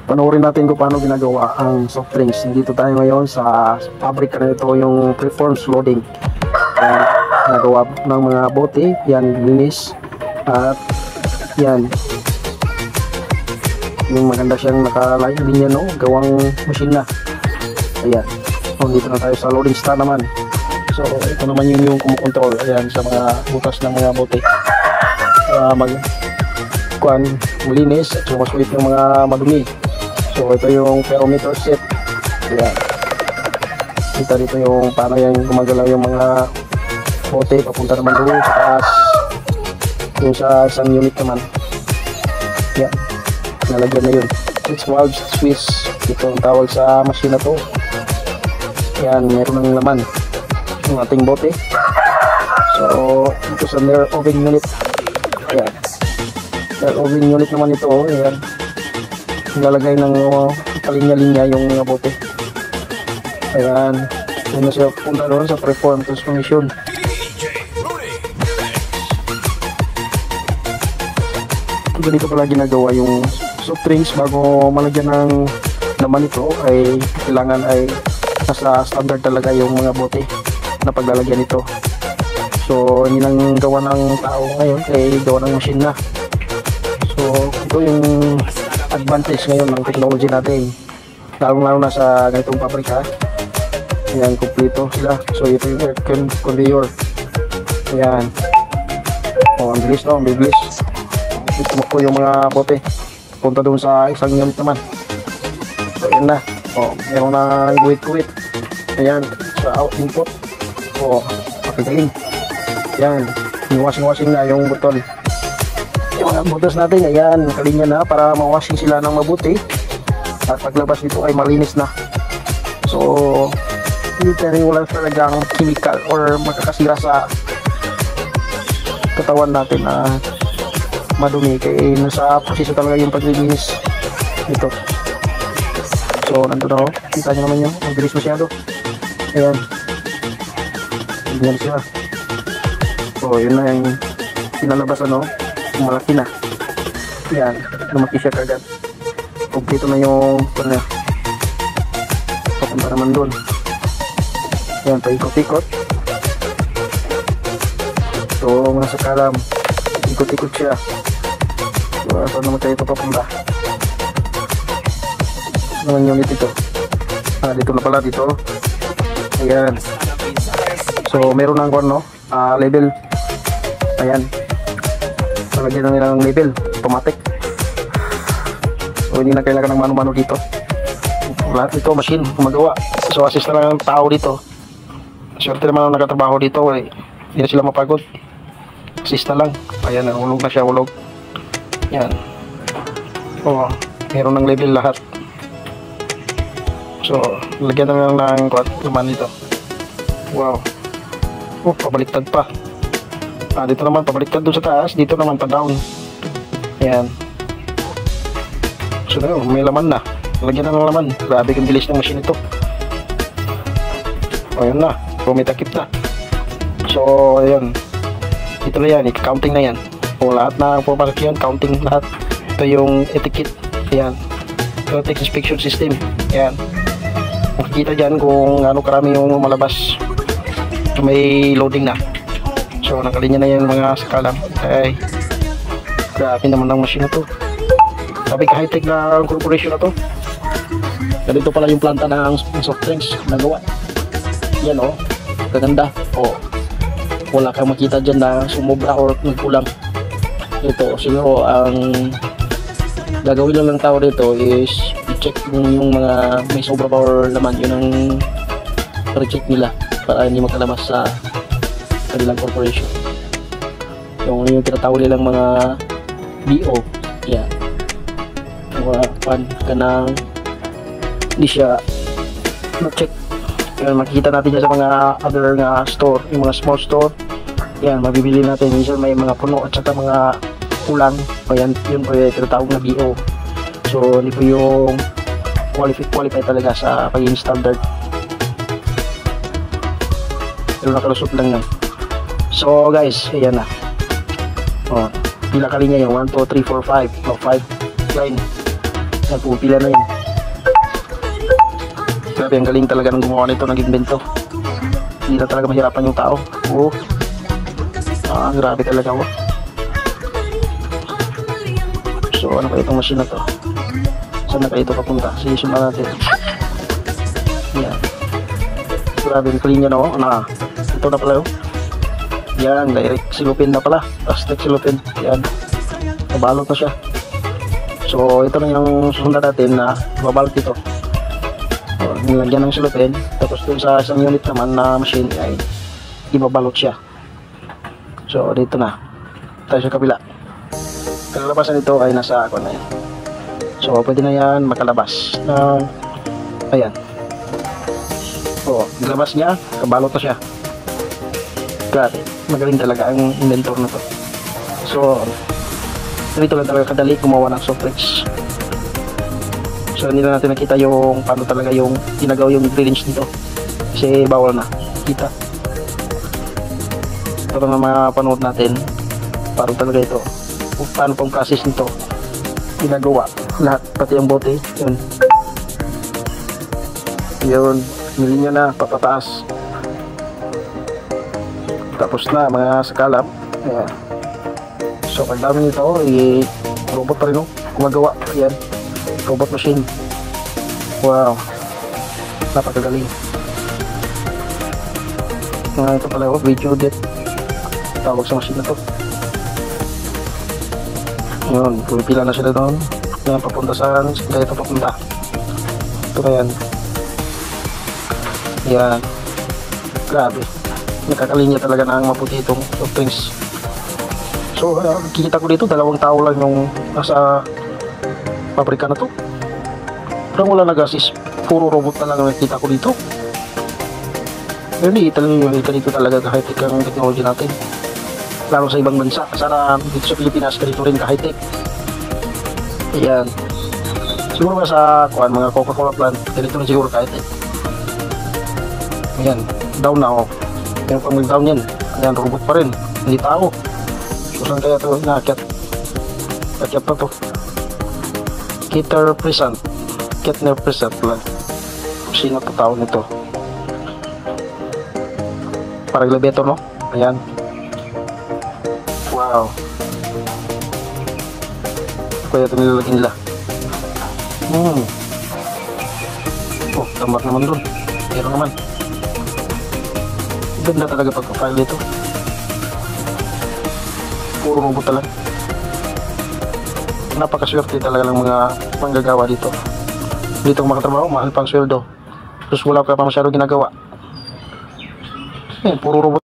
Panoorin natin kung paano ginagawa ang soft drinks. Dito tayo ngayon sa pabrika na ito, yung preforms loading. Nagawa ng mga bote, yan, linis. At yan, yung maganda siyang nakalayo din yan, no? Gawang machine na. Ayan, dito na tayo sa loading stand naman. So ito naman yung kumukontrol, ayan, sa mga butas ng mga bote. Malinis at sumaswit ng mga madumi. So ito yung thermometer set. Ayan, kita dito yung paano yan gumagalaw yung mga bote papunta naman doon sa taas, yung sa isang unit naman. Yan, nalagyan na yun. 6 valves Swiss, ito ang tawag sa machine na to. Yan, meron ng laman yung ating bote. So ito sa air oven unit. Ayan, air oven unit naman ito. Ayan, nilalagay ng kalinya-linya yung mga bote. Ayan, yun na siya punta doon sa preform transformation. Ganito pala ginagawa yung soft drinks. Bago malagyan ng laman ito ay kailangan ay nasa standard talaga yung mga bote na paglalagyan ito. So hindi lang gawa ng tao ngayon, ay gawa ng machine na. So ito yung advantage ngayon ng technology natin, lalo na sa ganitong pabrika. Ayan, kumpleto sila. So ito yung air conveyor. Ayan, ang bilis, no? Ang bilis. Ito yung mga bote punta doon sa isang unit naman. So ayan na, meron na guwit-guwit. Ayan, sa out input. Pakigaling. Ayan, yung washing na yung botol. Yung mga bottles natin, ayan, kalinya na para ma-washing sila ng mabuti. At paglabas nito ay malinis na. So literally wala talagang chemical or makakasira sa katawan natin na madumi, kaya nasa proseso talaga yung paglilinis ito. So nandun ako, kita nyo naman yun, ang bilis masyado. Ayan, ganyan siya. So yun na yung pinalabas, malaki na. Ayan, lumaki siya kagad. Kompleto na yung papunta naman doon. Ayan, paikot-ikot. So mga sakalam, ikot-ikot siya. So saan naman tayo papunta? Naman unit ito. Dito na pala, dito. Ayan. So meron ng label. Ayan, nalagyan na nilang label, automatic. So hindi na kailangan ng mano-mano dito. Lahat ito machine gumagawa. So assist na lang ng tao dito. Swerte naman ang nakatrabaho dito, hindi na sila mapagod. Assist na lang. Ayan, hulog na siya, hulog. Yan. Meron ng label lahat. So lagyan na lang ng laman dito. Wow. Pabaliktad pa. Dito naman pabaliktad doon sa taas, dito naman pa down. Ayan. So may laman na. Lagyan na ng laman. Grabe kang bilis ng machine ito. Ayan na, pumitakip na. So ayan, ito na yan, i-counting na yan. Lahat na pumasok yan, counting lahat. Ito yung etiquette. Ayan, ito text inspection system. Ayan, makikita dyan kung ano karami yung malabas. May loading na. So nakalinya na yan mga sakalam. Ay, grabe naman ang machine na to. Sabi ka high-tech na corporation na to. Ganito pala yung planta ng soft drinks nagawa. Yan kaganda. Wala kang makita dyan na sumobra or nagkulang. Ito, siguro ang gagawin lang ng tao dito is i-check yung mga may sobra pa or laman. Yun ang project nila para hindi magkalabas sa kanilang corporation. Yung tinatawag nilang mga BO. Yan. Kanang hindi siya na-check. Yan, makikita natin sa mga other store, yung mga small store. Yan, mabibili natin. Minsan may mga puno at saka mga kulang. Yan, yun po yung tinatawag na BO. So, hindi po yung qualify talaga sa pagiging standard. Pero nakalusot lang yan. So, guys, ayan na. Pila kali niya yung 1, 2, 3, 4, 5. 5 line. Nagpupila na yun. Grabe, ang galing talaga ng gumawa nito, nag-invento. Hindi na talaga mahirapan yung tao. Oo. Grabe talaga, oh. So, ano kaya itong machine na to? Saan na kaya ito papunta? Sige, sundan natin. Yan. Grabe, ang clean niya, no? Ito na pala, oh. Yan, direct silupin na pala. Plastic silupin. Yan. Nabalot na siya. So, ito na yung susundan natin na babalot ito. So, nilagyan ng silupin. Tapos dun sa isang unit naman na machine ay ibabalot siya. So, dito na. Tayo sa kabila. Kalalabasan nito ay nasa ako na yan. So, pwede na yan makalabas. Ayan. O, nilabas niya. Kabalot na siya. Grabe. Magaling talaga ang inventor na to. So, dito lang talaga kadali gumawa ng soft drinks. So, hindi na natin nakita yung paano talaga yung ginagawa yung ingredients nito. Kasi bawal na. Kita. Pero na mapanood natin paano talaga ito. Kung paano pang process nito ginagawa. Lahat. Pati ang bote. Yun. Yun. Nilinya na. Papataas. Tapos na mga sakalap. Ayan. So pag dami nito robot pa rin gumagawa. Ayan. Robot machine. Wow. Napakagaling. Ito pala video edit. Tawag sa machine na to. Yun. Pumipila na sila doon. Ayan. Papunta saan. Kaya ito papunta. Ito na yan. Ayan. Grabe. Nakakalinya talaga na ang maputi itong soft drinks. So, kikita ko dito, 2 tao lang yung nasa pabrika na to. Parang wala nag-assist. Puro robot na lang ang nakita ko dito. Pero hindi, ito dito talaga ka-high-tech ang technology natin. Lalo sa ibang bansa. Sana dito sa Pilipinas, ganito rin ka-high-tech. Ayan. Siguro ba sa mga Coca-Cola plant, ganito rin siguro ka-high-tech. Ayan, down na ako. Pero pag mag-down yan, ayan, robot pa rin. Hindi tao. So, saan kaya ito inaakyat? Akyat na to. Keter Present. Kettner Present lang. Sino ito tao nito? Parang elevator, no? Ayan. Wow. Kaya ito nilalagyan nila. Oh, tamad naman dun. Pero naman. Ganda talaga pagka-file dito. Puro robot talaga. Napakaswerte talaga ng mga manggagawa dito. Dito makatrabaho, mahal pang sweldo. Tapos wala ka pa masyado ginagawa. Puro robot.